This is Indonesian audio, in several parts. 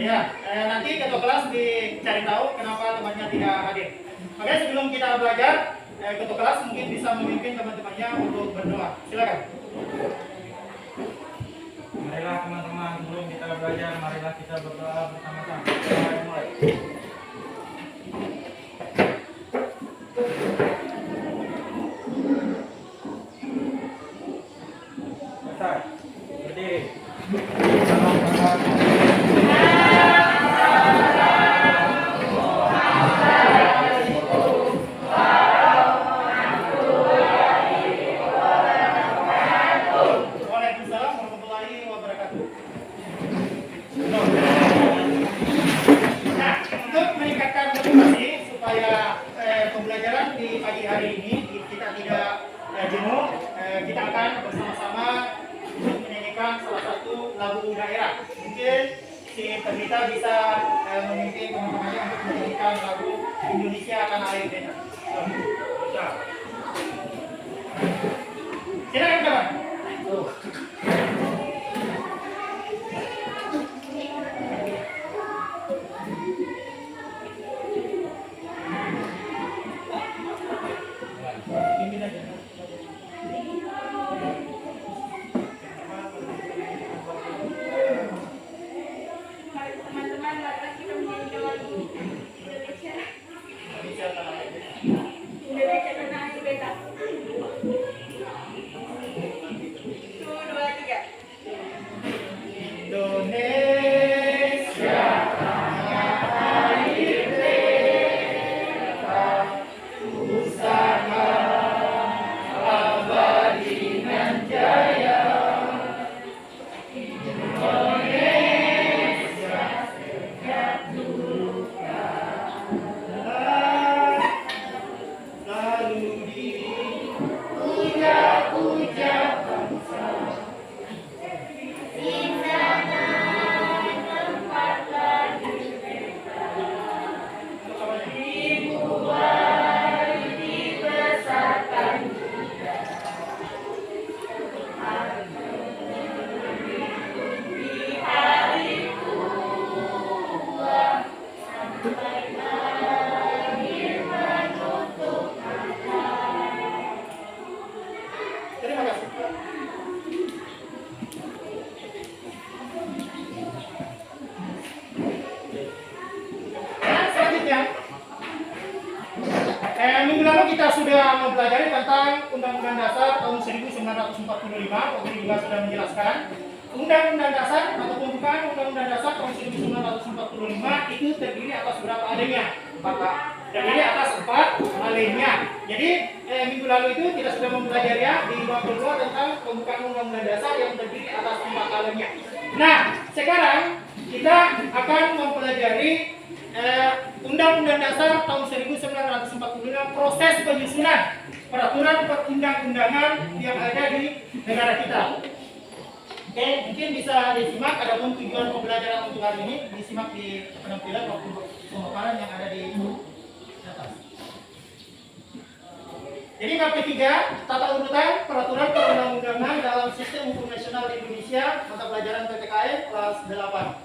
Ya, nanti ketua kelas dicari tahu kenapa temannya tidak hadir. Makanya sebelum kita belajar, ketua kelas mungkin bisa memimpin teman-temannya untuk berdoa. Silakan. Marilah teman-teman, sebelum kita belajar, marilah kita berdoa bersama-sama. Mulai. Selesai. Berdiri. Waalaikumsalam warahmatullahi wabarakatuh. Nah, untuk meningkatkan motivasi supaya pembelajaran di pagi hari ini kita tidak jenuh, kita akan bersama-sama untuk menyanyikan salah satu lagu daerah. Mungkin si Perdita bisa memimpin teman-temannya untuk menyanyikan lagu Indonesia Tanah Air Beta. Silakan kawan. Teman-teman, marilah kita menyanyikan lagu Indonesia Tanah Air Beta. 1, 2, 3. Indonesia tanah air beta, pusaka abadi nan jaya. Indonesia setiap duka selalu dipuja-puja bangsa. Terima kasih. Dan selanjutnya, minggu lalu kita sudah mempelajari tentang Undang-Undang Dasar tahun 1945. Tadi juga sudah menjelaskan Undang-Undang Dasar atau pembukaan Undang-Undang Dasar tahun 1945 itu terdiri atas berapa alinea, Bapak? Terdiri atas 4 alinea. Jadi minggu lalu itu kita sudah mempelajari di bab kedua tentang pembukaan Undang-Undang Dasar yang terdiri atas 4 alinea. Nah, sekarang kita akan mempelajari Undang-Undang Dasar tahun 1945, proses penyusunan peraturan perundang-undangan yang ada di negara kita. Oke, mungkin bisa disimak, ada pun tujuan pembelajaran untuk hari ini disimak di penampilan maupun pemaparan yang ada di atas. Jadi bab ketiga, tata urutan peraturan perundang-undangan dalam sistem hukum nasional Indonesia, mata pelajaran PPKN kelas 8.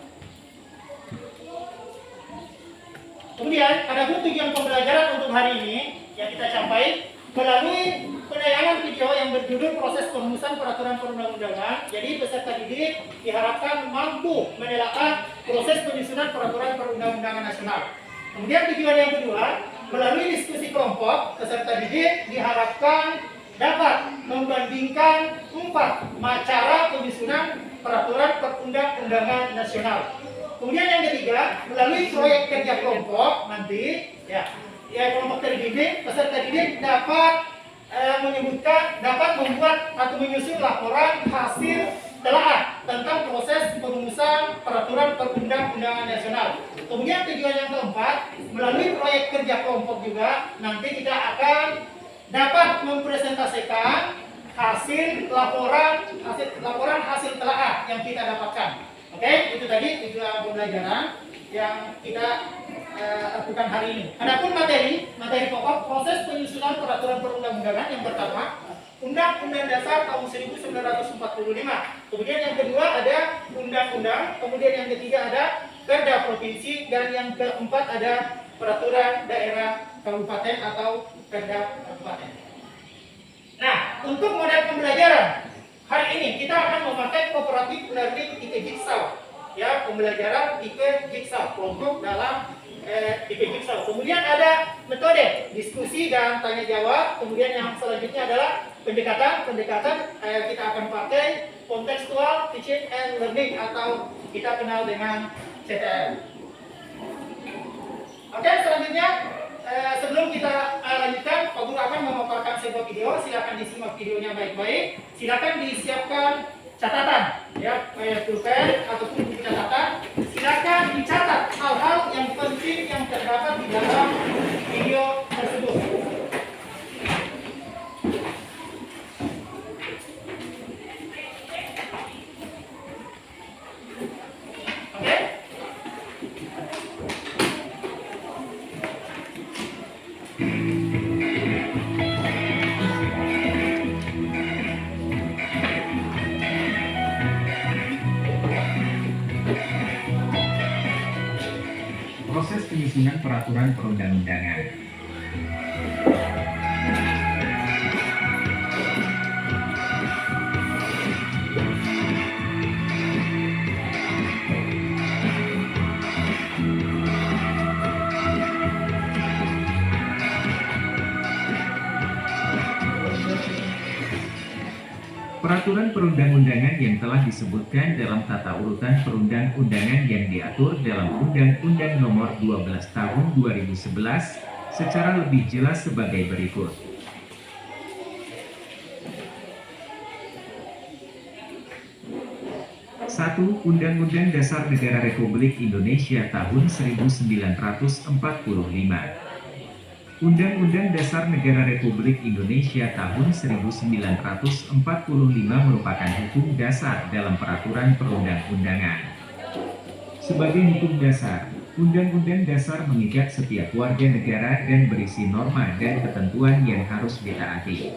Kemudian ada pun tujuan pembelajaran untuk hari ini yang kita capai melalui penayangan video yang berjudul proses perumusan peraturan perundang-undangan. Jadi peserta didik diharapkan mampu menelaah proses penyusunan peraturan perundang-undangan nasional. Kemudian tujuan yang kedua, melalui diskusi kelompok, peserta didik diharapkan dapat membandingkan 4 cara penyusunan peraturan perundang-undangan nasional. Kemudian yang ketiga, melalui proyek kerja kelompok nanti kelompok terdidik, peserta didik dapat membuat atau menyusun laporan hasil telaah tentang proses perumusan peraturan perundang-undangan nasional. Kemudian tujuan yang keempat, melalui proyek kerja kelompok juga nanti kita akan dapat mempresentasikan hasil laporan hasil telaah yang kita dapatkan. Oke, itu tadi tujuan pembelajaran yang kita lakukan hari ini. Adapun materi pokok proses penyusunan peraturan perundang-undangan yang pertama Undang-Undang Dasar tahun 1945. Kemudian yang kedua ada undang-undang, kemudian yang ketiga ada Perda provinsi, dan yang keempat ada peraturan daerah kabupaten atau perda kabupaten. Nah, untuk model pembelajaran hari ini kita akan memakai cooperative learning tipe jigsaw, ya, pembelajaran tipe jigsaw, kelompok dalam tipe jigsaw. Kemudian ada metode diskusi dan tanya jawab. Kemudian yang selanjutnya adalah pendekatan kita akan pakai contextual teaching and learning atau kita kenal dengan CTL. Oke, selanjutnya sebelum kita lanjutkan, Pak Guru akan memaparkan sebuah video. Silakan disimak videonya baik-baik. Silakan disiapkan catatan, ya, pulpen ataupun buku catatan. Silakan dicatat hal-hal yang penting yang terdapat di dalam video tersebut. Oke? Proses penyusunan peraturan perundang-undangan. Peraturan perundang-undangan yang telah disebutkan dalam tata urutan perundang-undangan yang diatur dalam Undang-Undang Nomor 12 Tahun 2011 secara lebih jelas sebagai berikut. Satu, Undang-Undang Dasar Negara Republik Indonesia Tahun 1945. Undang-Undang Dasar Negara Republik Indonesia Tahun 1945 merupakan hukum dasar dalam peraturan perundang-undangan. Sebagai hukum dasar, Undang-Undang Dasar mengikat setiap warga negara dan berisi norma dan ketentuan yang harus ditaati.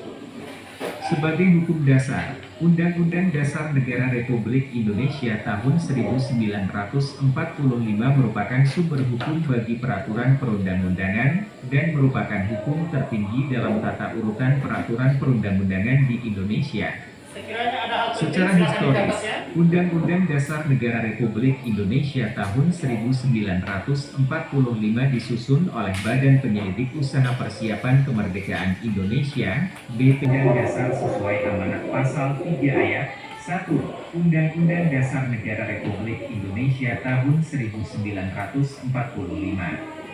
Sebagai hukum dasar, Undang-Undang Dasar Negara Republik Indonesia Tahun 1945 merupakan sumber hukum bagi peraturan perundang-undangan dan merupakan hukum tertinggi dalam tata urutan peraturan perundang-undangan di Indonesia. Secara historis, Undang-Undang Dasar Negara Republik Indonesia Tahun 1945 disusun oleh Badan Penyelidik Usaha Persiapan Kemerdekaan Indonesia (BP) Dasar sesuai amanat Pasal 3 Ayat 1 Undang-Undang Dasar Negara Republik Indonesia Tahun 1945.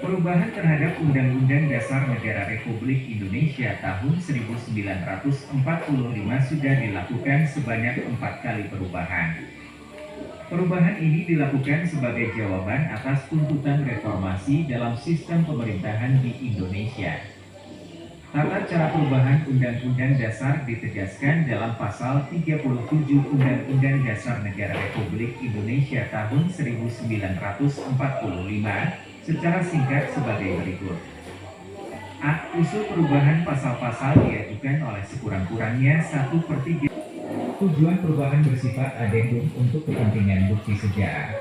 Perubahan terhadap Undang-Undang Dasar Negara Republik Indonesia Tahun 1945 sudah dilakukan sebanyak 4 kali perubahan. Perubahan ini dilakukan sebagai jawaban atas tuntutan reformasi dalam sistem pemerintahan di Indonesia. Tata cara perubahan Undang-Undang Dasar ditegaskan dalam Pasal 37 Undang-Undang Dasar Negara Republik Indonesia Tahun 1945 secara singkat sebagai berikut. A. Usul perubahan pasal-pasal diajukan oleh sekurang-kurangnya 1/3. Tujuan perubahan bersifat adendum untuk kepentingan bukti sejarah.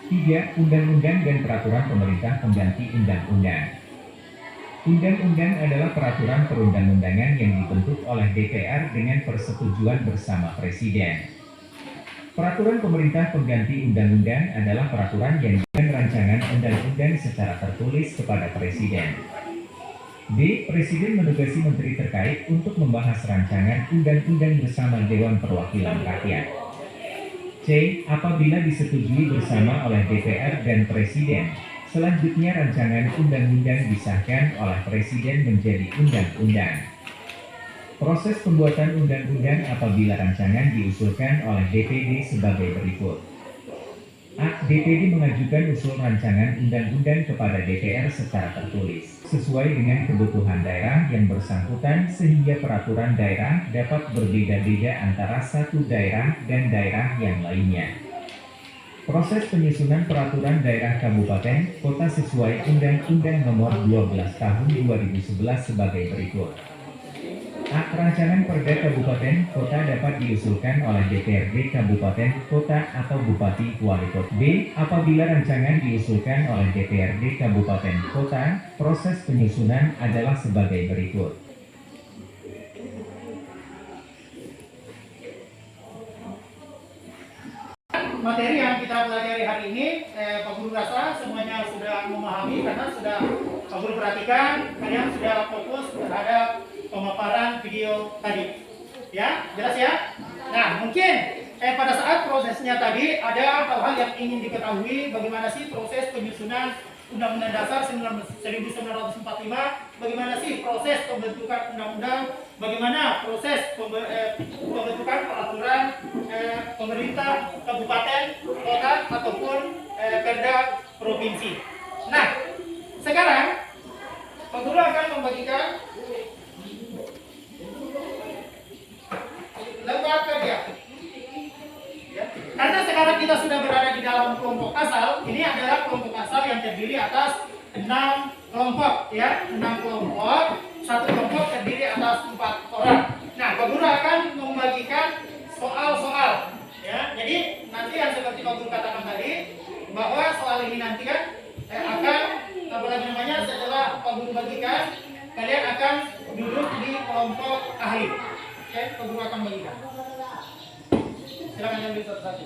Tiga, Undang-undang dan peraturan pemerintah pengganti undang-undang. Undang-undang adalah peraturan perundang-undangan yang dibentuk oleh DPR dengan persetujuan bersama Presiden. Peraturan pemerintah pengganti undang-undang adalah peraturan yang diberikan rancangan undang-undang secara tertulis kepada Presiden. B. Presiden menugasi menteri terkait untuk membahas rancangan undang-undang bersama Dewan Perwakilan Rakyat. C. Apabila disetujui bersama oleh DPR dan Presiden, selanjutnya rancangan undang-undang disahkan oleh Presiden menjadi undang-undang. Proses pembuatan undang-undang apabila rancangan diusulkan oleh DPD sebagai berikut. A. DPD mengajukan usul rancangan undang-undang kepada DPR secara tertulis, sesuai dengan kebutuhan daerah yang bersangkutan sehingga peraturan daerah dapat berbeda-beda antara satu daerah dan daerah yang lainnya. Proses penyusunan peraturan daerah kabupaten, kota sesuai Undang-Undang Nomor 12 Tahun 2011 sebagai berikut. A. Rancangan Perda Kabupaten Kota dapat diusulkan oleh DPRD Kabupaten Kota atau Bupati Wali Kota. B. Apabila rancangan diusulkan oleh DPRD Kabupaten Kota, proses penyusunan adalah sebagai berikut. Materi yang kita pelajari hari ini, Pak Guru rasa semuanya sudah memahami karena sudah Pak Guru perhatikan, kalian sudah fokus terhadap pemaparan video tadi. Ya, jelas ya? Nah, mungkin pada saat prosesnya tadi ada hal-hal yang ingin diketahui bagaimana sih proses penyusunan Undang-Undang Dasar 1945, bagaimana sih proses pembentukan undang-undang, bagaimana proses pembentukan peraturan pemerintah kabupaten, kota ataupun perda provinsi. Nah, sekarang Pak Guru akan membagikan lembar kerja. Ya. Karena sekarang kita sudah berada di dalam kelompok asal, ini adalah kelompok asal yang terdiri atas 6 kelompok, ya, 6 kelompok, satu kelompok terdiri atas 4 orang. Nah, Pak Guru akan membagikan soal-soal, ya. Jadi nanti yang seperti Pak Guru katakan tadi, bahwa soal ini nanti kan akan setelah Pak Guru bagikan, kalian akan duduk di kelompok ahli. Oke, Pak Guru akan bagikan. Silakan ambil satu-satu.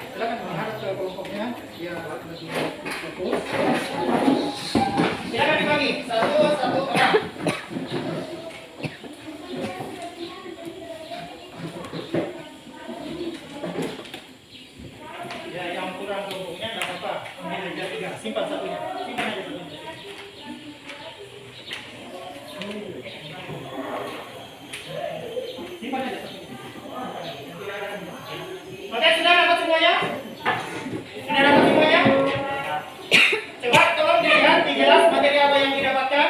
Silakan menghadap ke kelompoknya biar lebih fokus. Silakan dibagi satu-satu orang. Ya, yang kurang kelompoknya nggak apa-apa. Ambil aja 3. Simpan satunya. Simpan aja satunya. Simpan aja satunya. Oke, sudah dapat semuanya? Sudah dapat semuanya? Coba tolong dilihat, dijelas materi apa yang didapatkan.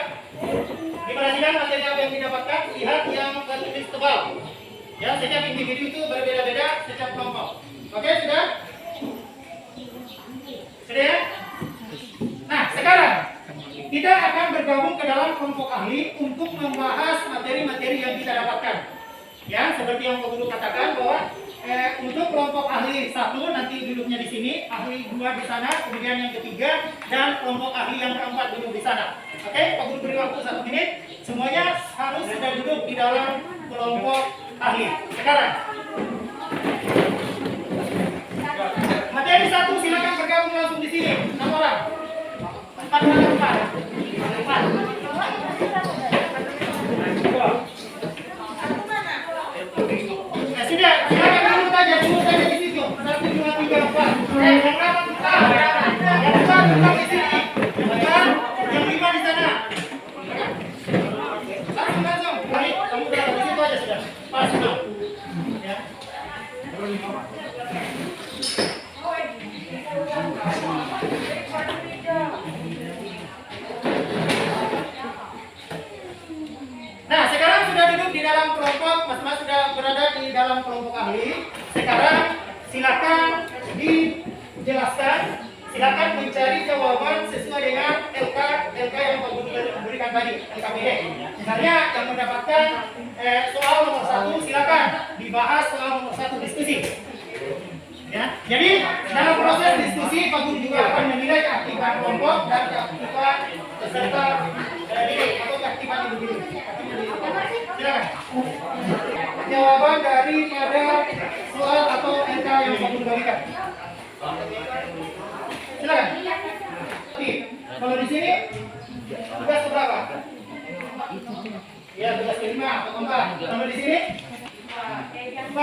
Diperhatikan materi apa yang didapatkan. Lihat yang tertulis tebal. Ya, setiap individu itu berbeda-beda setiap kelompok. Oke, sudah? Sudah ya? Nah, sekarang kita akan bergabung ke dalam kelompok ahli untuk membahas materi-materi yang kita dapatkan. Ya, seperti yang Pak Guru katakan bahwa untuk kelompok ahli 1 nanti duduknya di sini, ahli 2 di sana, kemudian yang ketiga dan kelompok ahli yang keempat duduk di sana. Oke, Pak Guru beri waktu 1 menit. Semuanya harus sudah duduk di dalam kelompok ahli. Sekarang materi 1 silakan bergabung langsung di sini. 6 orang. 4 kali 4. 4. Nah, sudah, silakan duduk aja di situ. 1, 2, 3, 4. Yang berapa kita? Yang berapa di sini? Yang 5 di sana. Langsung. Baik, kamu berada di situ aja sudah. Pas sudah. Ya. Nah, sekarang sudah duduk di dalam kelompok, mas-mas sudah berada di dalam kelompok ahli. Sekarang silakan dijelaskan, silakan mencari jawaban sesuai dengan LK yang Pak Guru berikan tadi, LKPD. Misalnya yang mendapatkan soal nomor 1, silakan dibahas soal nomor 1 diskusi. Ya, jadi dalam proses diskusi Pak Guru juga akan menilai keaktifan kelompok dan keaktifan peserta didik atau keaktifan individu. Silakan. Jawaban daripada soal atau LK yang Pak Guru berikan. Silakan. Oke, kalau di sini tugas berapa? Ya, tugas kelima atau keempat. Kalau di sini 4.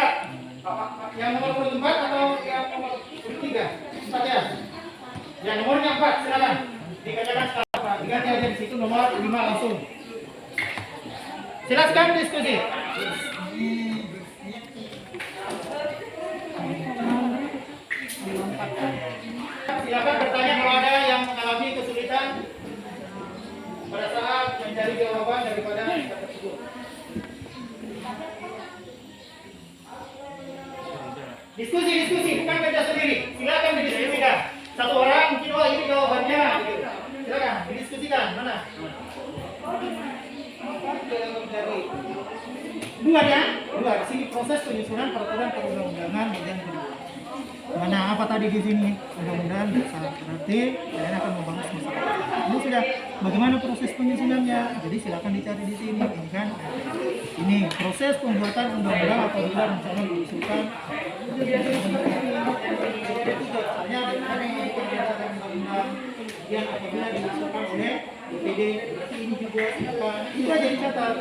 Yang nomor 24 atau yang nomor 23? 4 ya. Yang nomornya 4, silakan. Dikatakan sekarang, diganti aja di situ nomor 5 langsung. Silakan diskusi. Silakan bertanya kalau ada yang mengalami kesulitan pada saat mencari jawaban daripada kata tersebut. Diskusi, bukan kerja sendiri. Silakan didiskusikan. Satu orang mungkin ini jawabannya. Gitu. Silakan didiskusikan. Mana? Dua ya? Dua. Di sini proses penyusunan peraturan perundang-undangan bagian kedua. Mana apa tadi di sini? Undang-undang dasar. Berarti kalian akan membahas masalah. Ini sudah bagaimana proses penyusunannya. Jadi silakan dicari di sini. Ini kan ini proses pembuatan undang-undang apabila rencana diusulkan. Misalnya yang apabila diusulkan oleh DPD. Ini juga silakan. Itu aja dicatat.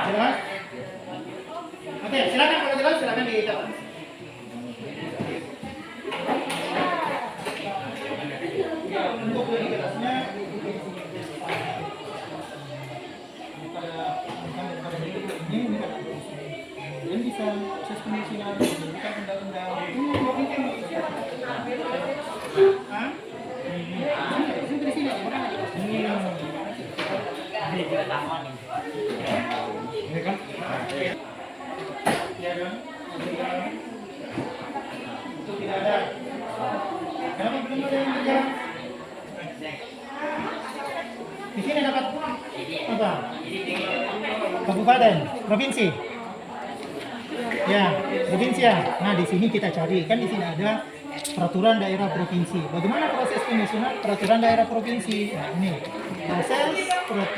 Jelas? Oke, silakan kalau jelas silakan dicatat. Untuk lebih jelasnya ini dan bisa proses penyusunan bukan undang-undang. Hah? Ini di sini. Ini kita taman. Ini kan? Ya kan? Itu tidak ada. Kenapa belum ada yang berjalan? Di sini dapat apa? Kabupaten, provinsi. Ya, provinsi ya. Nah, di sini kita cari kan di sini ada peraturan daerah provinsi. Bagaimana proses penyusunan peraturan daerah provinsi? Nah, ini proses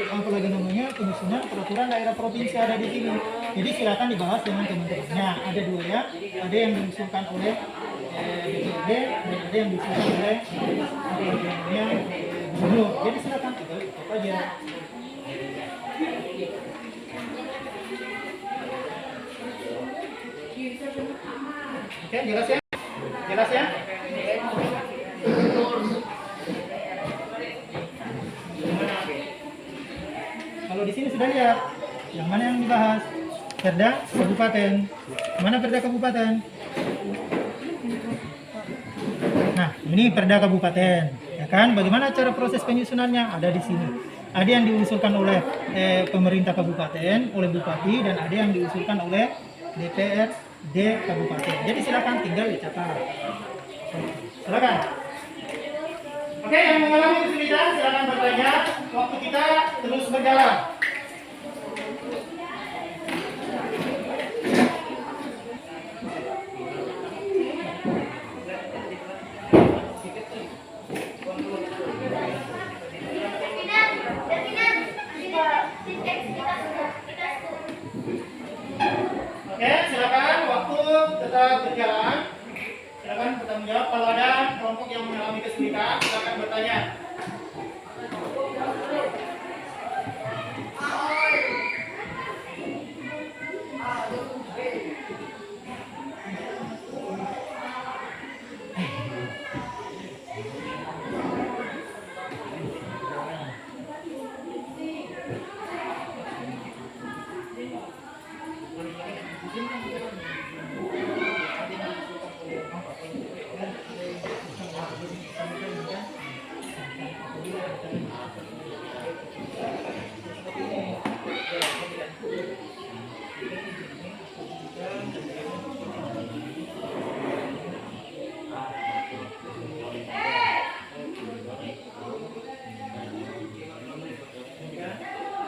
apa lagi namanya penyusunan peraturan daerah provinsi ada di sini. Jadi silakan dibahas dengan teman-teman. Nah, ada dua ya. Ada yang diusulkan oleh DPRD dan ada yang diusulkan oleh apa lagi namanya gubernur. Jadi silakan tinggal ikut aja. Oke, jelas ya? Jelas ya? Kalau di sini sudah lihat, yang mana yang dibahas? Perda kabupaten. Mana perda kabupaten? Nah, ini perda kabupaten, ya kan? Bagaimana cara proses penyusunannya? Ada di sini. Ada yang diusulkan oleh pemerintah kabupaten, oleh bupati, dan ada yang diusulkan oleh DPRD kabupaten. Jadi silakan tinggal dicatat. Silakan. Oke, yang mengalami kesulitan silakan bertanya. Waktu kita terus berjalan. Oke, silakan waktu tetap berjalan. Silakan bertanggung jawab. Kalau ada kelompok yang mengalami kesulitan, silakan bertanya.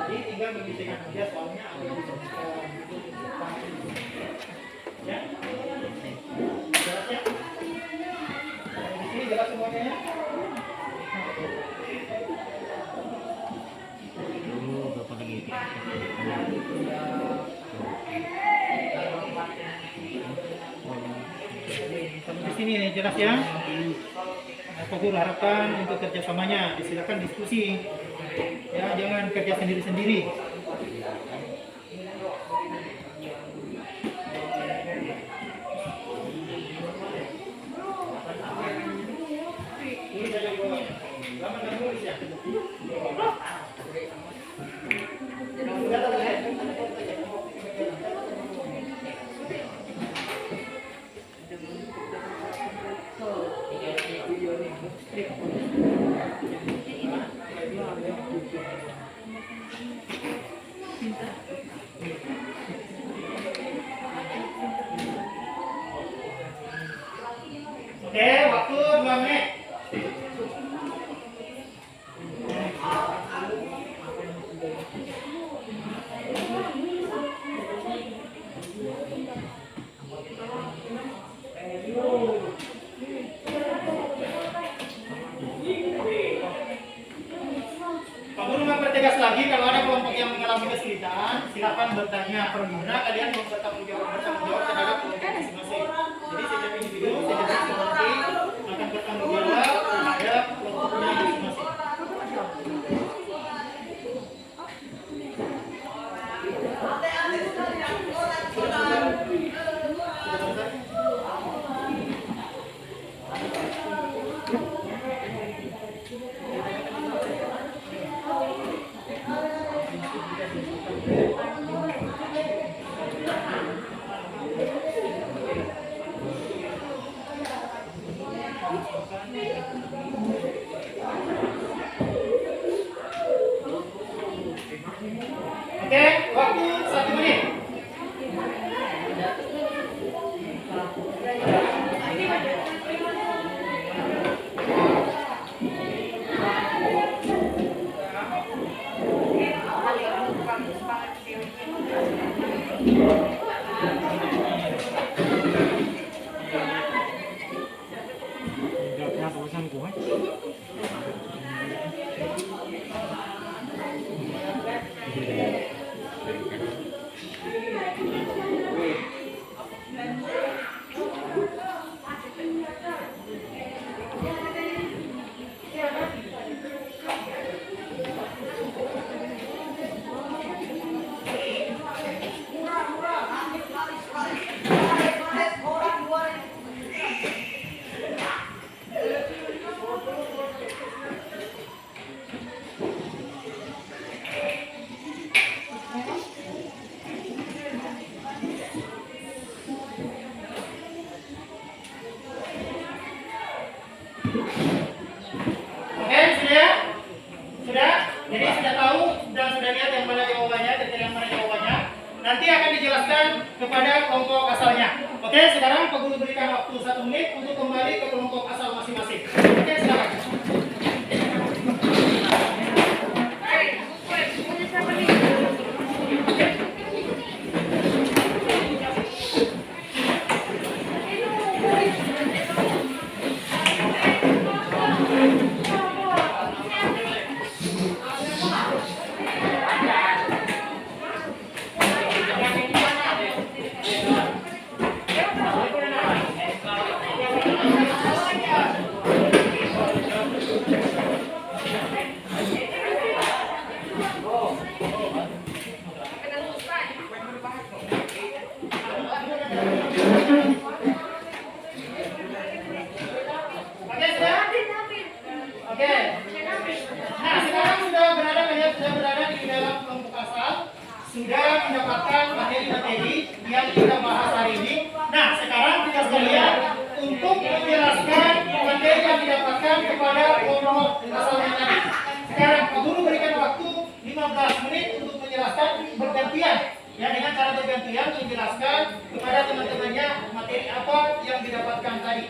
Jadi tinggal membisikkan aja soalnya ada di ya. Jelas ya? Di sini jelas semuanya ya? Di sini jelas ya? Apa guru harapkan untuk kerjasamanya, silakan diskusi. Ya, jangan kerja sendiri-sendiri. Ini menit. Pak Guru mempertegas lagi, kalau ada kelompok yang mengalami kesulitan, silakan bertanya per guna, kalian bertanggung jawab terhadap kelompok masing-masing. Jadi setiap individu, setiap kelompok akan bertanggung jawab terhadap kelompoknya masing-masing. Oke, waktu 1 menit. Jawabnya tulisan gue. Oke, sudah? Sudah? Jadi sudah tahu dan sudah lihat yang mana jawabannya, detail yang mana jawabannya. Nanti akan dijelaskan kepada kelompok asalnya. Oke, sekarang Pak Guru berikan waktu 1 menit untuk kembali ke kelompok asal masing-masing. Oke, silakan. Oke, sudah? Oke. Nah, sekarang sudah berada di dalam kelompok asal, sudah mendapatkan materi-materi yang kita bahas hari ini. Nah, sekarang kita sekalian untuk menjelaskan materi yang didapatkan kepada kelompok asal yang tadi. Sekarang Pak Guru berikan waktu 15 menit untuk menjelaskan bergantian. Ya, dengan cara bergantian menjelaskan kepada teman-temannya materi apa yang didapatkan tadi.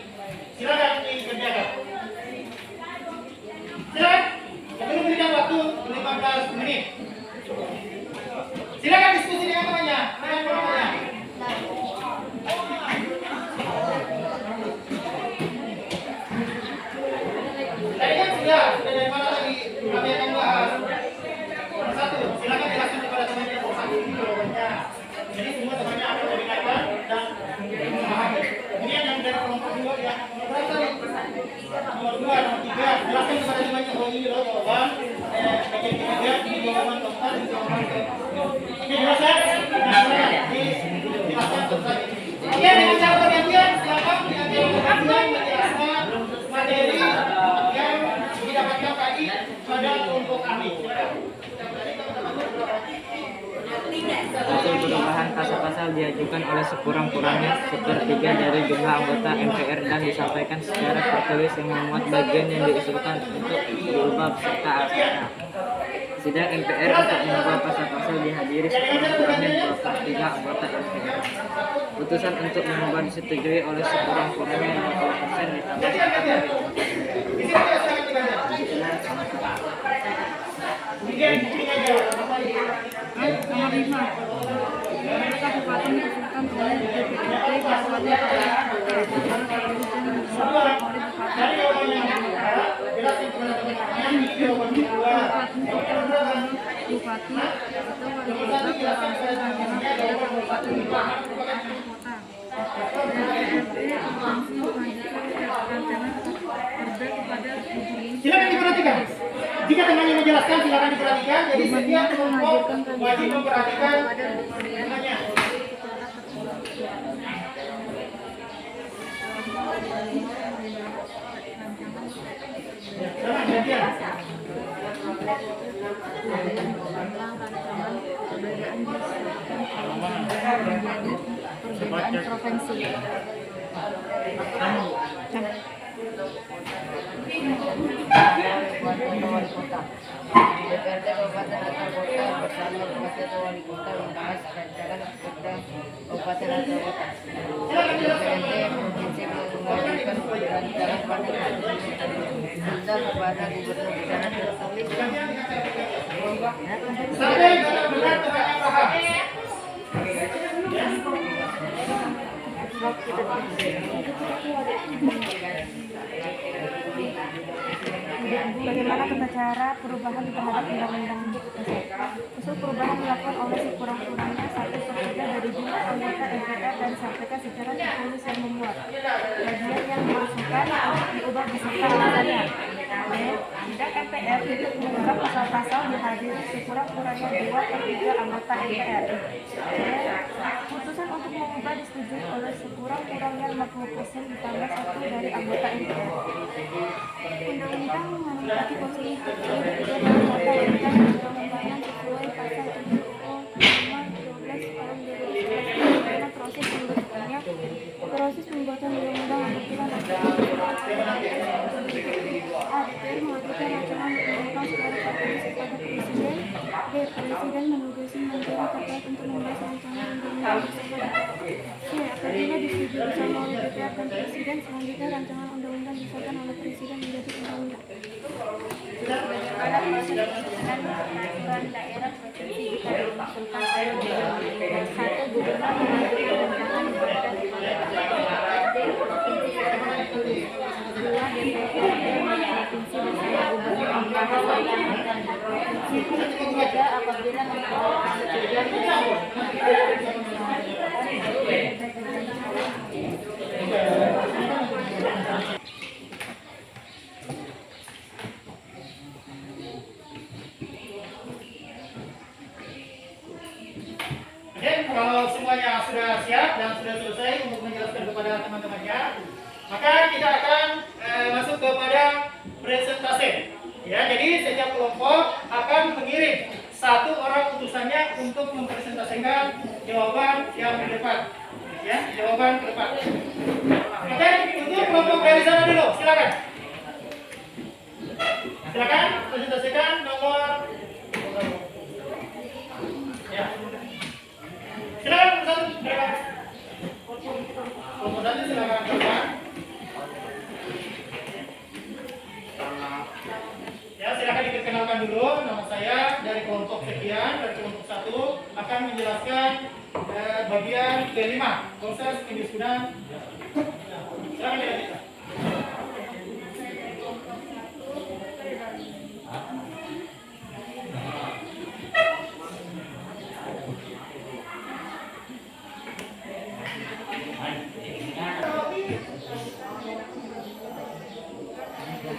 Silakan dikerjakan. Silakan. Kami berikan waktu 15 menit. Silakan diskusi dengan temannya, dengan kelompoknya. Tadi kan sudah dari mana tadi kami akan bahas. Nomor 1, silakan jelaskan kepada temannya jawabannya. Jadi semua temannya akan mendengarkan dan memahami. Kemudian yang dari kelompok 2 yang nomor berapa tadi? Nomor 2, nomor 3, jelaskan kepada temannya bahwa ini loh jawaban. Bagian ketiga, ini jawaban keempat, ini jawaban ke. Oke, jelaskan? Nah, dijelaskan selesai. Oke, dengan cara bergantian, silakan dengan cara bergantian menjelaskan materi yang didapatkan tadi pada kelompok kami. Hasil perubahan pasal-pasal diajukan oleh sekurang-kurangnya sepertiga dari jumlah anggota MPR dan disampaikan secara tertulis yang memuat bagian yang diusulkan untuk diubah beserta alasannya. Sidang MPR untuk mengubah pasal-pasal dihadiri sekurang-kurangnya 23 anggota MPR. Putusan untuk mengubah disetujui oleh sekurang-kurangnya 50% ditambah Nomor 5. Kabupaten diusulkan oleh DPRD Kabupaten Bupati atau wali kota berlangsung rancangan pada kabupaten kota. DPRD provinsi melanjutkan rancangan perda kepada gubernur. Silakan diperhatikan. Jika temannya menjelaskan, silakan diperhatikan. Jadi setiap kelompok wajib memperhatikan temannya. Sama gantian. Perbedaan provinsi. DPRD Kabupaten atau Kota bersama Bupati atau Wali Kota membahas rancangan perda Kabupaten atau Kota. DPRD Provinsi mengajukan rancangan pada perda kepada Gubernur secara tertulis. Sampai benar-benar temannya paham. Bagaimana tata cara perubahan terhadap undang-undang usul perubahan dilakukan oleh sekurang-kurangnya 1/3 dari jumlah anggota MPR dan disampaikan secara tertulis yang memuat. Bagian yang diusulkan untuk diubah beserta alasannya. Sidang MPR untuk mengubah pasal-pasal dihadiri sekurang-kurangnya 2/3 anggota MPR. Putusan untuk mengubah disetujui oleh sekurang-kurangnya 50% ditambah 1 dari anggota MPR. Undang-undang menempati posisi tertinggi dalam tata urutan undang-undangan sesuai pasal 7 UU nomor 12 tahun 2011 tentang proses pembentukannya. Proses pembuatan undang-undang apabila rancangan DPR mengajukan rancangan undang-undang secara tertulis kepada Presiden. Presiden menugaси menteri terkait untuk membahas rancangan undang-undang tersebut. Apabila disetujui bersama oleh DPR dan Presiden, selanjutnya rancangan undang-undang disahkan oleh Presiden menjadi undang-undang. Bagaimana proses pemilihan peraturan daerah provinsi jika diusulkan oleh Gubernur? 1. Gubernur mengajukan rancangan perda DPRD provinsi secara tertulis. 2. DPRD provinsi bersama Gubernur membahas rancangan provinsi. 3. Apabila memperoleh persetujuan Oke, kalau semuanya sudah siap dan sudah selesai untuk menjelaskan kepada teman-temannya, maka kita akan masuk kepada presentasi. Ya, jadi setiap kelompok akan mengirim satu orang utusannya untuk mempresentasikan jawaban yang di depan. Ya, jawaban ke depan. Oke, untuk kelompok dari sana dulu, silakan. Silakan presentasikan nomor. Ya. Silakan satu, silakan. Kelompok satu silakan depan. Ya, silakan diperkenalkan dulu. Nama saya dari kelompok sekian, dari kelompok 1 akan menjelaskan bagian kelima, proses pendistribusian. Silakan dilanjutkan.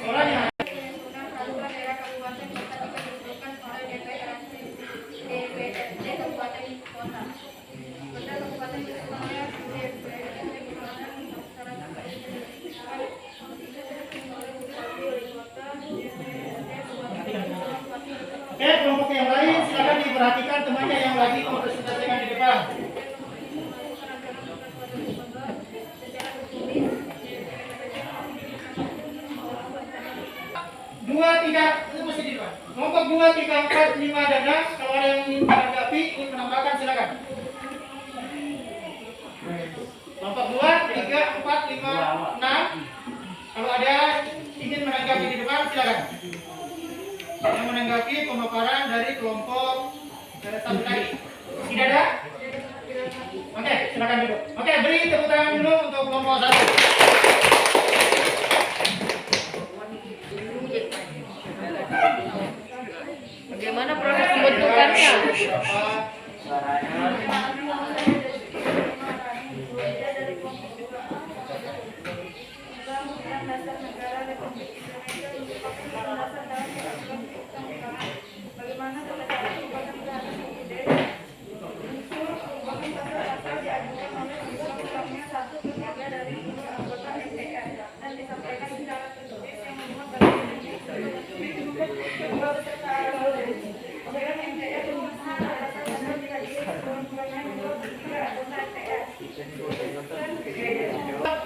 Soalnya peraturan daerah kabupaten kota jika diusulkan oleh DPRD Kabupaten Kota. Perda Kabupaten diusulkan oleh DPRD Kabupaten secara Oke, kelompok yang lain silakan diperhatikan temannya yang lagi mempresentasikan di depan. Dua, tiga, itu mesti di depan. Kelompok 2, 3, 4, 5 dan 6. Kalau ada yang ingin menanggapi, ingin menambahkan silakan. Kelompok 2, 3, 4, 5, 6. Kalau ada ingin menanggapi di depan, silakan. Yang menanggapi pemaparan dari kelompok satu tadi. Tidak ada? Oke, silakan duduk. Oke, beri tepuk tangan dulu untuk kelompok 1. Bagaimana proses pembentukannya?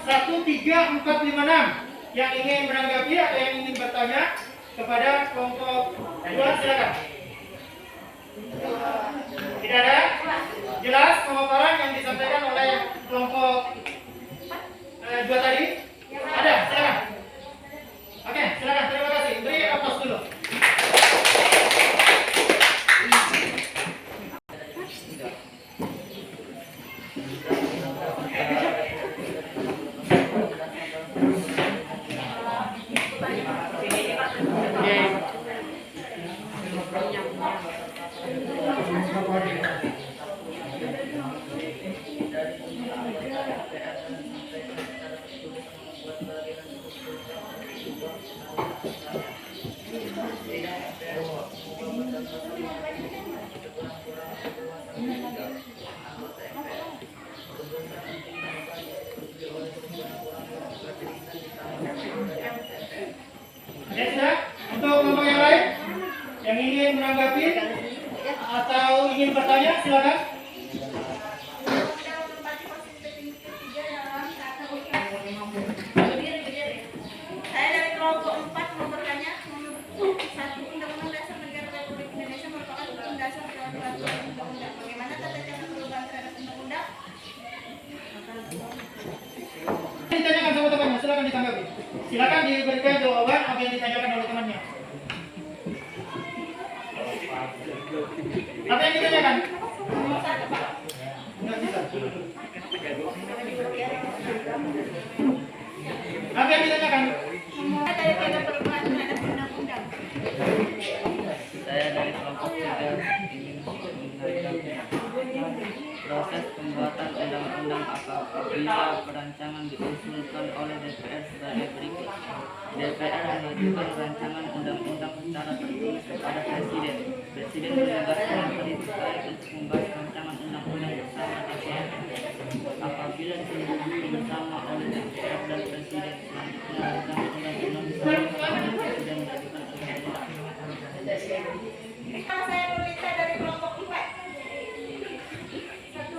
Satu, 3, 4, 5, 6 yang ingin menanggapi atau yang ingin bertanya kepada kelompok 2, silakan. Tidak ada? Jelas pemaparan yang disampaikan oleh kelompok 2 tadi? Ada, silakan. Oke, silakan. Terima kasih. Beri aplaus dulu. Ya sudah, untuk kelompok yang lain yang ingin menanggapi atau ingin bertanya, silakan. Saya dari kelompok 4 mau bertanya. 1. Undang-Undang Dasar Negara Republik Indonesia merupakan hukum dasar dalam peraturan undang-undang. Bagaimana tata cara perubahan terhadap undang-undang? Ditanyakan sama temannya, silakan ditanggapi. Silakan diberikan jawaban apa yang ditanyakan oleh temannya. Apa yang ditanyakan? Nggak bisa. Apa yang ditanyakan? Tata cara perubahan terhadap undang-undang. Saya dari kelompok 3 ingin menanggapi proses pembuatan undang-undang apabila perancangan diusulkan oleh DPR sebagai berikut. DPR mengajukan rancangan undang-undang secara tertulis kepada Presiden. Presiden menugaskan menteri terkait untuk membahas rancangan undang-undang bersama DPR. Apabila disetujui bersama oleh DPR dan Presiden, selanjutnya rancangan undang-undang diserahkan kepada Presiden mengajukan undang-undang. Saya Nurita dari kelompok 4. 1.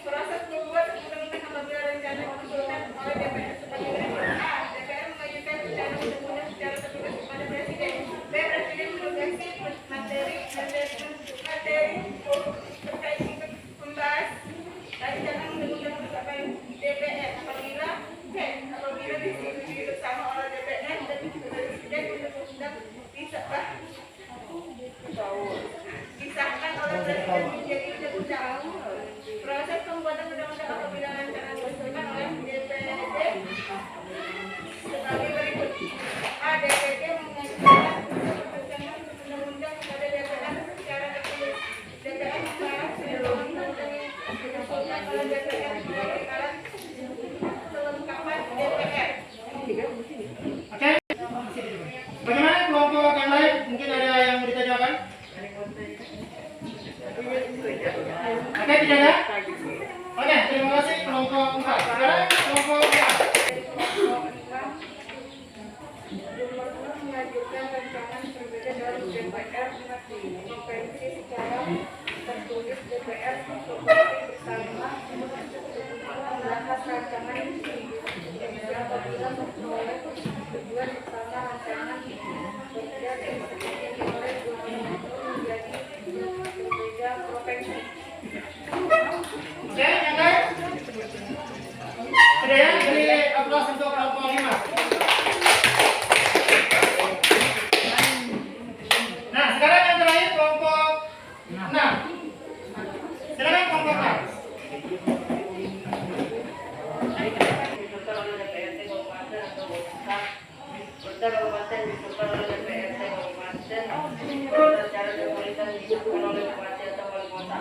Proses membuat undang-undang apabila rencana diusulkan oleh DPR sebagai berikut. A. DPR mengajukan rencana undang-undang secara tertulis kepada Presiden. B. Presiden menugasi materi terkait untuk membahas rancangan undang-undang bersama DPR. Apabila disetujui bersama oleh DPR dan Presiden, undang-undang disahkan oleh Presiden menjadi undang-undang. Proses pembuatan undang-undang apabila rancangan diusulkan oleh DPRD sebagai berikut. A. DPRD mengajukan rancangan undang-undang kepada DPR secara tertulis. DPR membahas rancangan undang-undang yang diusulkan oleh DPR melalui alat kelengkapan DPR. Oke. Bagaimana kelompok yang lain? Mungkin ada yang mau ditanyakan? Oke, tidak ada? Oke, terima kasih kelompok 4. Sekarang kelompok 5. mengajukan rancangan berbeda dari DPR konvensi secara tertulis DPR bersama membahas rancangan apabila memperoleh tujuan bersama rancangan berbeda dan disetujui oleh dua menjadi berbeda provinsi. Oke, yang lain? Aplaus untuk kelompok 5. Nah, sekarang yang terakhir kelompok 6. Silakan kelompok 6. Perda Kabupaten ditentukan oleh DPRD Kabupaten, perda cara pemerintahan ditentukan oleh Bupati atau Wali Kota.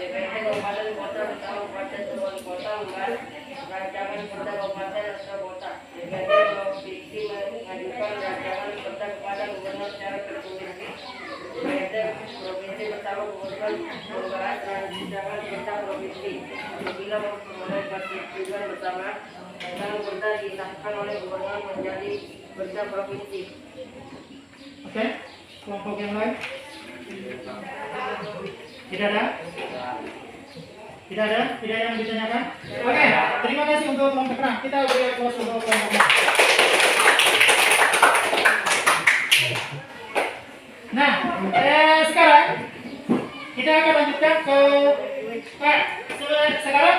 DPRD Kabupaten Kota bersama Bupati atau Wali Kota membahas rancangan perda Kabupaten atau Kota. DPRD Provinsi mengajukan rancangan perda kepada Gubernur secara tertulis. DPRD Provinsi bersama Gubernur membahas rancangan perda Provinsi. Apabila memperoleh persetujuan bersama, rancangan perda disahkan oleh Gubernur menjadi perda provinsi. Oke, kelompok yang lain? Tidak ada? Tidak ada? Tidak ada yang ditanyakan? Oke, terima kasih untuk kelompok 6. Kita beri aplaus untuk kelompok 6. Nah, sekarang kita akan lanjutkan ke sekarang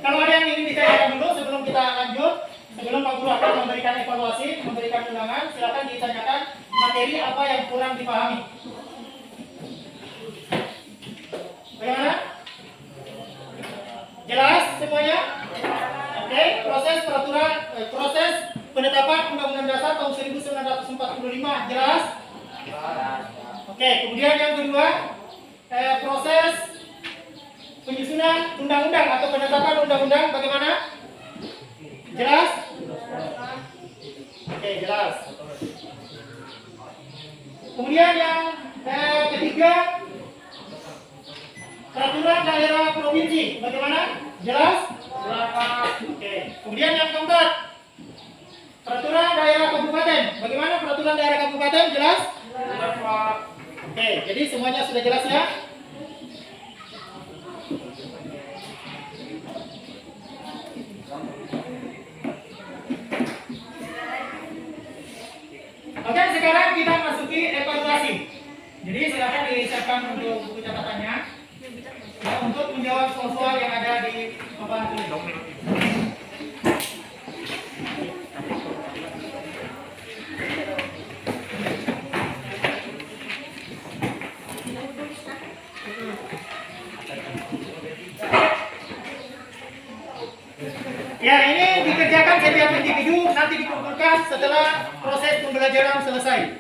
kalau ada yang ingin ditanyakan dulu sebelum kita lanjut, sebelum Pak Guru akan memberikan evaluasi, memberikan undangan, silakan ditanyakan materi apa yang kurang dipahami. Bagaimana? Jelas semuanya? Oke, proses penetapan Undang-Undang Dasar tahun 1945 jelas? Oke, kemudian yang kedua, proses penyusunan undang-undang atau penetapan undang-undang bagaimana? Jelas? Oke, jelas. Kemudian yang ketiga, peraturan daerah provinsi bagaimana? Jelas? Oke. Kemudian yang keempat, peraturan daerah kabupaten bagaimana? Peraturan daerah kabupaten jelas? Oke, jadi semuanya sudah jelas ya? Oke, sekarang kita masuki evaluasi. Jadi silakan disiapkan untuk buku catatannya ya, untuk menjawab soal-soal yang ada di papan tulis. Ya, ini dikerjakan setiap individu, nanti dikumpulkan setelah proses pembelajaran selesai.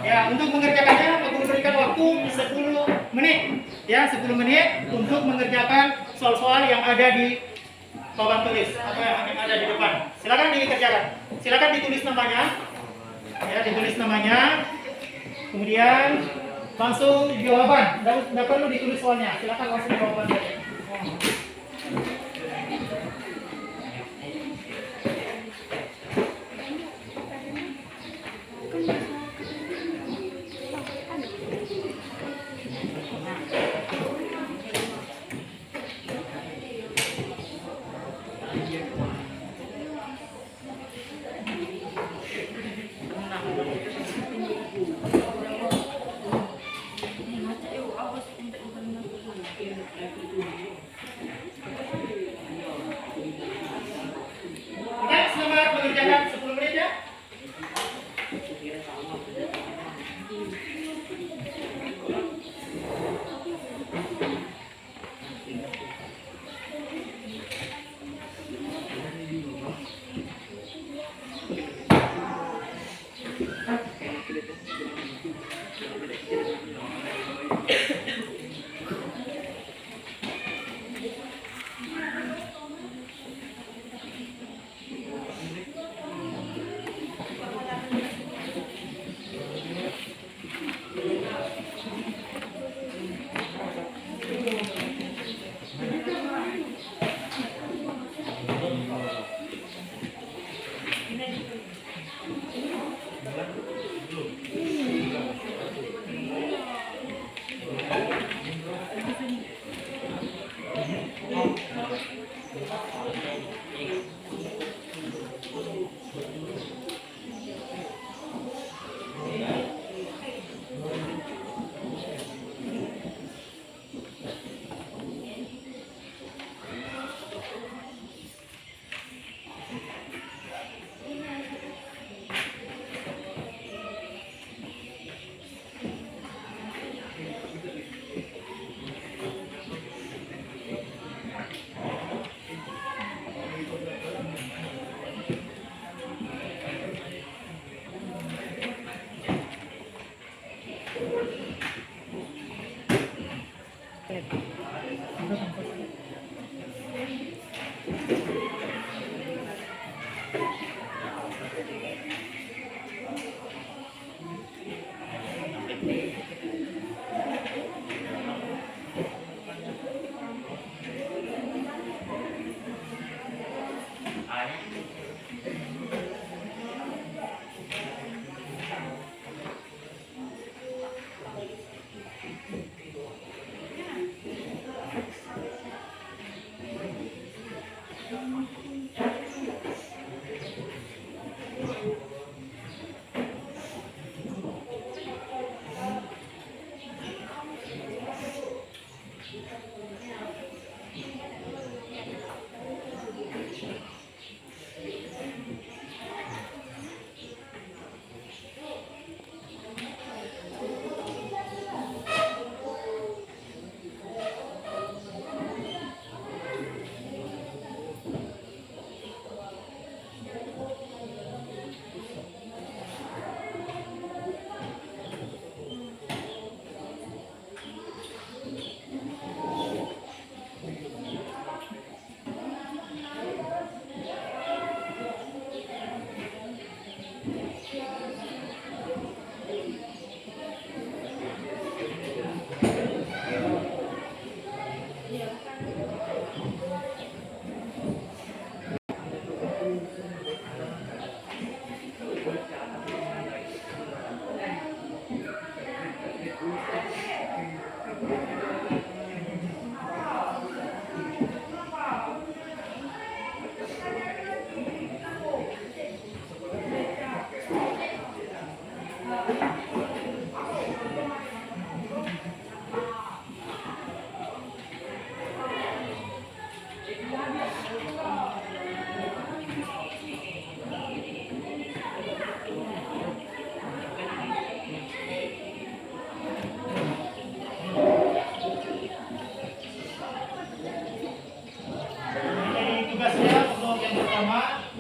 Ya, untuk mengerjakannya, aku memberikan waktu 10 menit. Ya, 10 menit untuk mengerjakan soal-soal yang ada di papan tulis atau yang ada di depan. Silakan dikerjakan. Silakan ditulis namanya. Ya, ditulis namanya. Kemudian langsung jawaban. Tidak perlu ditulis soalnya. Silakan langsung jawaban saja. Oke, selamat mengerjakan 10 menit ya.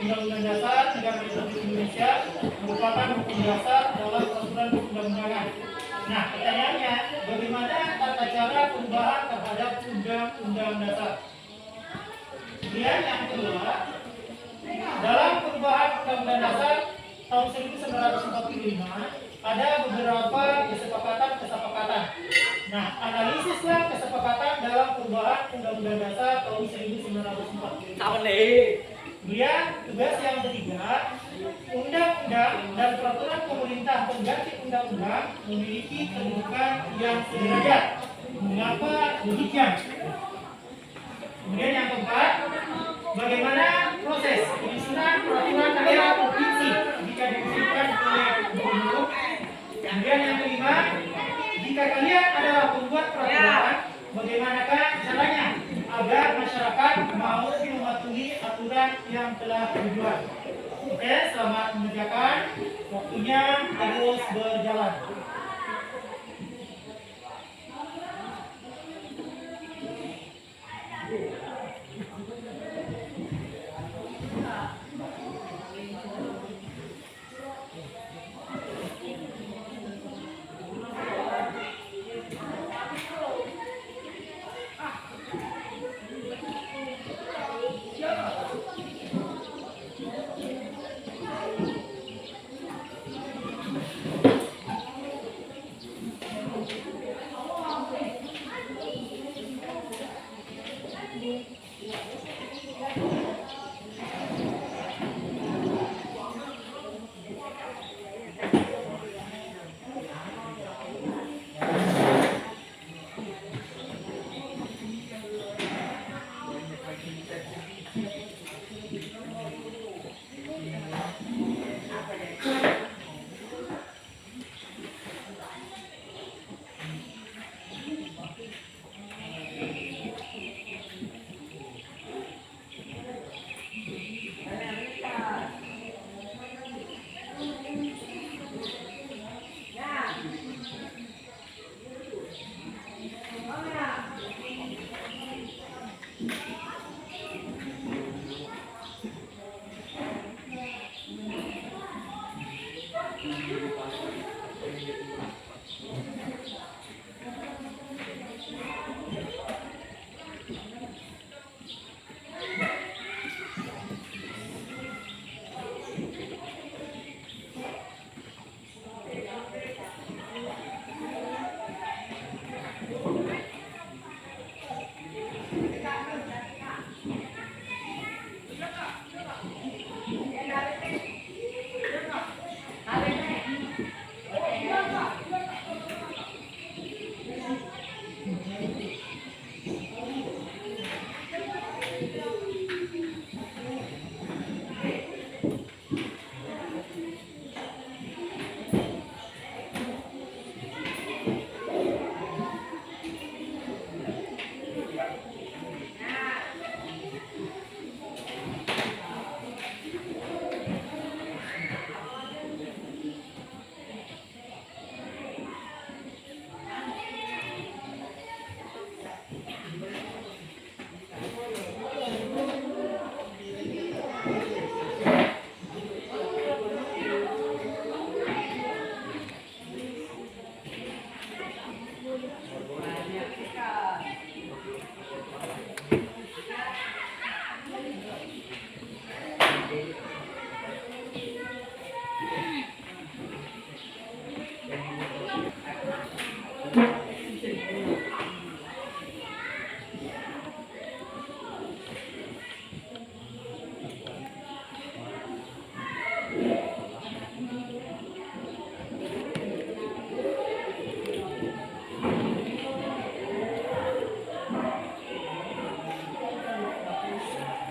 Undang-Undang Dasar Negara Republik Indonesia merupakan hukum dasar dalam peraturan perundang-undangan. Nah, pertanyaannya, bagaimana tata cara perubahan terhadap Undang-Undang Dasar? Kemudian yang kedua, dalam perubahan Undang-Undang Dasar tahun 1945 ada beberapa kesepakatan. Nah, analisislah kesepakatan dalam perubahan Undang-Undang Dasar tahun 1945. Kemudian tugas yang ketiga, undang-undang dan peraturan pemerintah pengganti undang-undang memiliki kedudukan yang sederajat. Mengapa demikian? Kemudian yang keempat, bagaimana proses penyusunan peraturan daerah provinsi jika diusulkan oleh gubernur? Kemudian yang kelima, jika kalian adalah pembuat peraturan, bagaimanakah caranya agar masyarakat mau mematuhi aturan yang telah dibuat? Oke, selamat mengerjakan. Waktunya terus berjalan.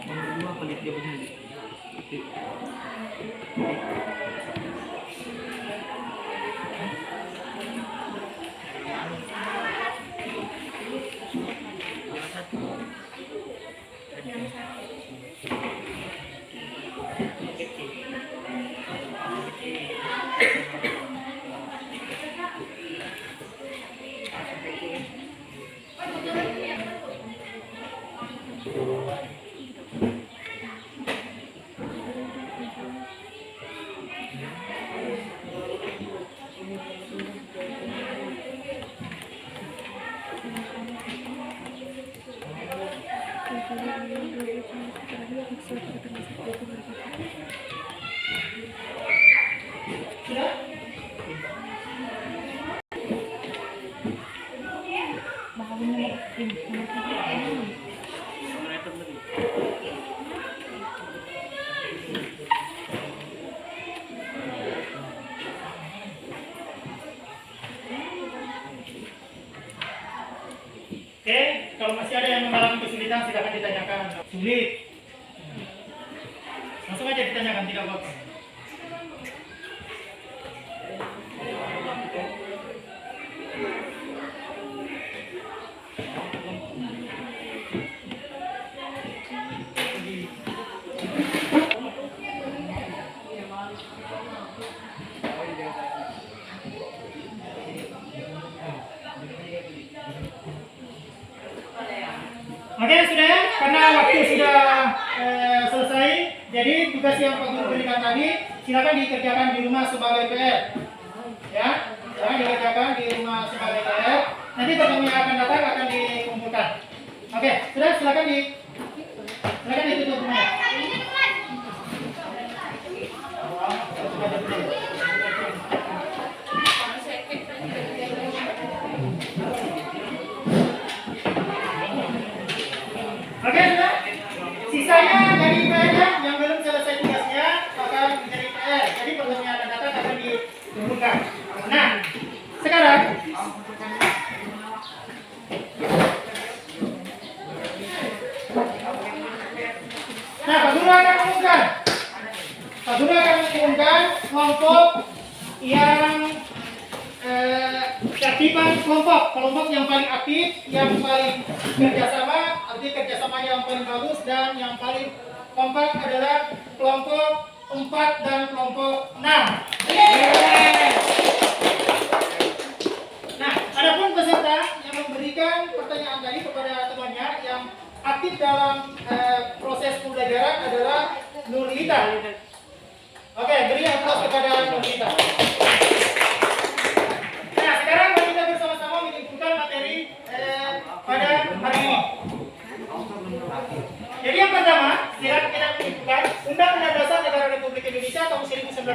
Yang kedua pelit jawabannya. Oke, kalau masih ada yang mengalami kesulitan silakan ditanyakan. Sulit, langsung aja ditanyakan, tidak apa-apa. Oke, sudah ya? Karena waktu sudah selesai, jadi tugas yang Pak Guru berikan tadi silakan dikerjakan di rumah sebagai PR. Ya, silakan dikerjakan di rumah sebagai PR. Nanti pertemuan yang akan datang akan dikumpulkan. Oke, sudah silakan ditutup semuanya. Oke, sudah. Sisanya dari PR-nya yang belum selesai tugasnya akan menjadi PR. Jadi pertemuan yang datang akan dikumpulkan. Nah, sekarang Pak Guru akan mengumumkan kelompok yang keaktifan kelompok yang paling aktif, yang paling kerjasama, arti kerjasamanya yang paling bagus dan yang paling kompak adalah kelompok 4 dan kelompok 6. Nah, adapun peserta yang memberikan pertanyaan tadi kepada temannya yang aktif dalam proses pembelajaran adalah Nurlita. Oke, beri aplaus kepada Nurlita. Nah, sekarang kita bersama-sama menyimpulkan materi pada hari ini. Jadi yang pertama, silakan kita menyimpulkan Undang-Undang Dasar Negara Republik Indonesia tahun 1945.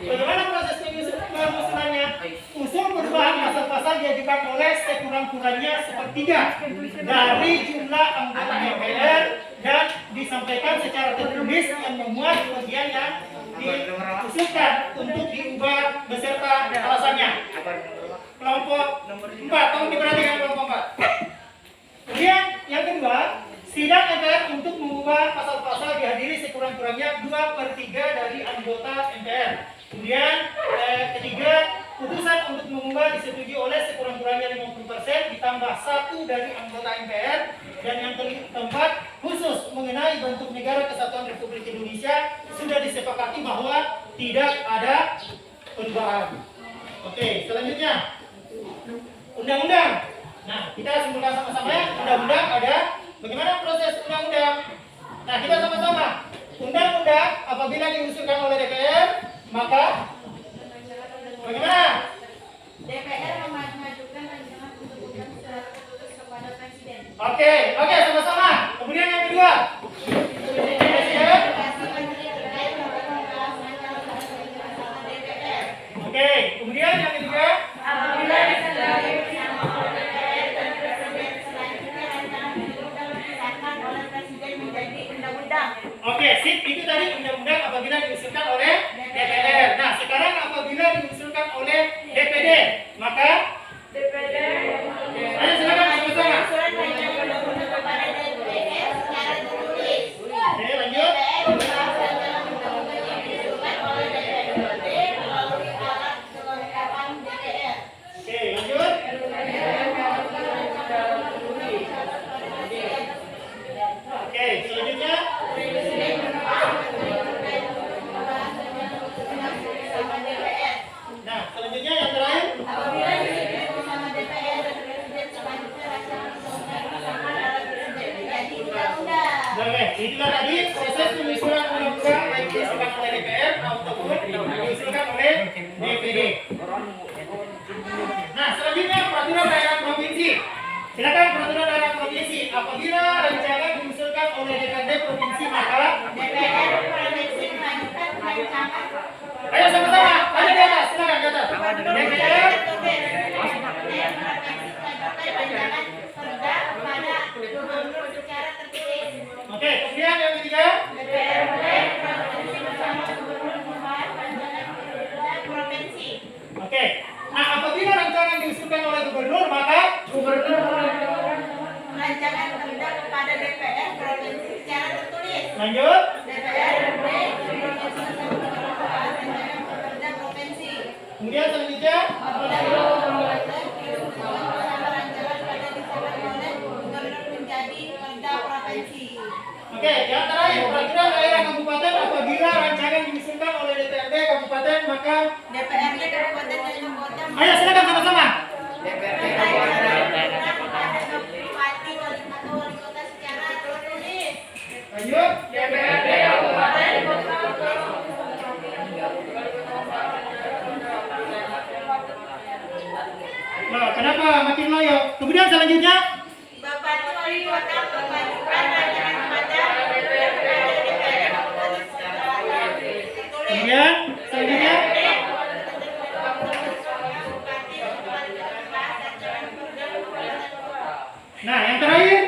Bagaimana proses penyusunannya? Usul perubahan pasal-pasal diajukan oleh sekurang-kurangnya sepertiga dari jumlah anggota DPR dan disampaikan secara tertulis yang memuat bagian yang diusulkan untuk diubah beserta alasannya. Kelompok 4, tolong diperhatikan kelompok 4. Kemudian yang kedua, sidang MPR untuk mengubah pasal-pasal dihadiri sekurang-kurangnya 2/3 dari anggota MPR. Kemudian ketiga, putusan untuk mengubah disetujui oleh sekurang-kurangnya 50% ditambah 1 dari anggota MPR. Dan yang keempat, khusus mengenai bentuk negara kesatuan Republik Indonesia sudah disepakati bahwa tidak ada perubahan. Oke, selanjutnya undang-undang. Nah, kita simpulkan sama-sama ya. Undang-undang ada. Bagaimana proses undang-undang? Nah, kita sama-sama. Undang-undang apabila diusulkan oleh DPR, maka bagaimana? DPR mengajukan rancangan undang-undang secara tertulis kepada Presiden. Oke, sama-sama. Kemudian yang kedua, Oke, sip. Itu tadi undang-undang apabila diusulkan oleh DPR. Nah, sekarang apabila diusulkan oleh DPD, maka DPD ayo silakan sama-sama. Oke, lanjut. Oke, lanjut. Oke, selanjutnya. Nah, selanjutnya yang terakhir. Oke, itulah tadi proses penyusunan undang-undang baik diusulkan oleh DPR ataupun diusulkan oleh DPD. Nah, selanjutnya peraturan daerah provinsi. Silakan peraturan daerah provinsi. Apabila rancangan diusulkan oleh DPRD provinsi maka ayo sama-sama. Ada di atas, silakan di atas. DPR. Oke, kemudian yang ketiga. Oke. Nah, apabila rancangan diusulkan oleh gubernur maka rancangan perda kepada DPR provinsi secara tertulis. lanjut. DPRD provinsi perda provinsi. Kemudian selanjutnya. Apabila rancangan perda disahkan oleh gubernur menjadi perda provinsi. Oke, yang terakhir peraturan daerah kabupaten apabila rancangan diusulkan oleh DPRD kabupaten maka DPRD kabupaten dan kota. ayo silakan sama-sama. DPRD kabupaten kepada bupati wali kota secara tertulis. Lanjut. DPRD kabupaten Nah, kenapa makin loyo? Kemudian selanjutnya. Bupati wali kota memajukan rancangan kepada DPRD kabupaten secara tertulis. Kemudian selanjutnya. Nah, yang terakhir.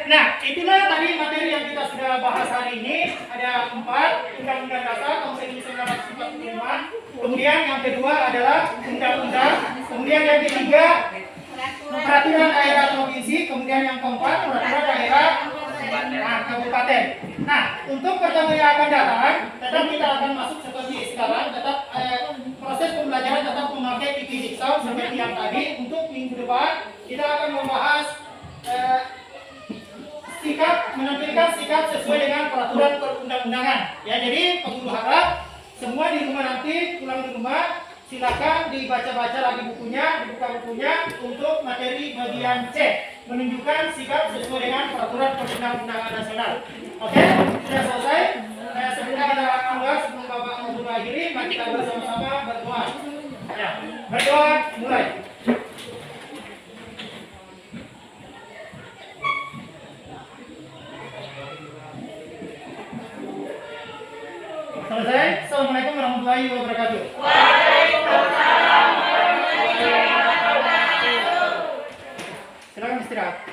Nah, itulah tadi materi yang kita sudah bahas hari ini. Ada 4 Undang-Undang Dasar tahun 1945. Kemudian yang kedua adalah Undang-Undang. Kemudian yang ketiga Peraturan Daerah Provinsi. Kemudian yang keempat Peraturan Daerah Kabupaten. Nah, untuk pertemuan yang akan datang, tetap kita akan masuk seperti sekarang. Tetap proses pembelajaran tetap memakai PP Jigsaw seperti yang tadi. Untuk minggu depan kita akan membahas menampilkan sikap sesuai dengan peraturan perundang-undangan. Ya, jadi pengguru harap semua di rumah nanti pulang di rumah silakan dibaca-baca lagi bukunya, dibuka bukunya untuk materi bagian C, menunjukkan sikap sesuai dengan peraturan perundang-undangan nasional. Oke, sudah selesai. Sebelum kita keluar, sebelum Bapak mengakhiri, mari kita bersama-sama berdoa. Ya, berdoa mulai. Selesai. Assalamualaikum warahmatullahi wabarakatuh. Waalaikumsalam warahmatullahi wabarakatuh. Silakan istirahat.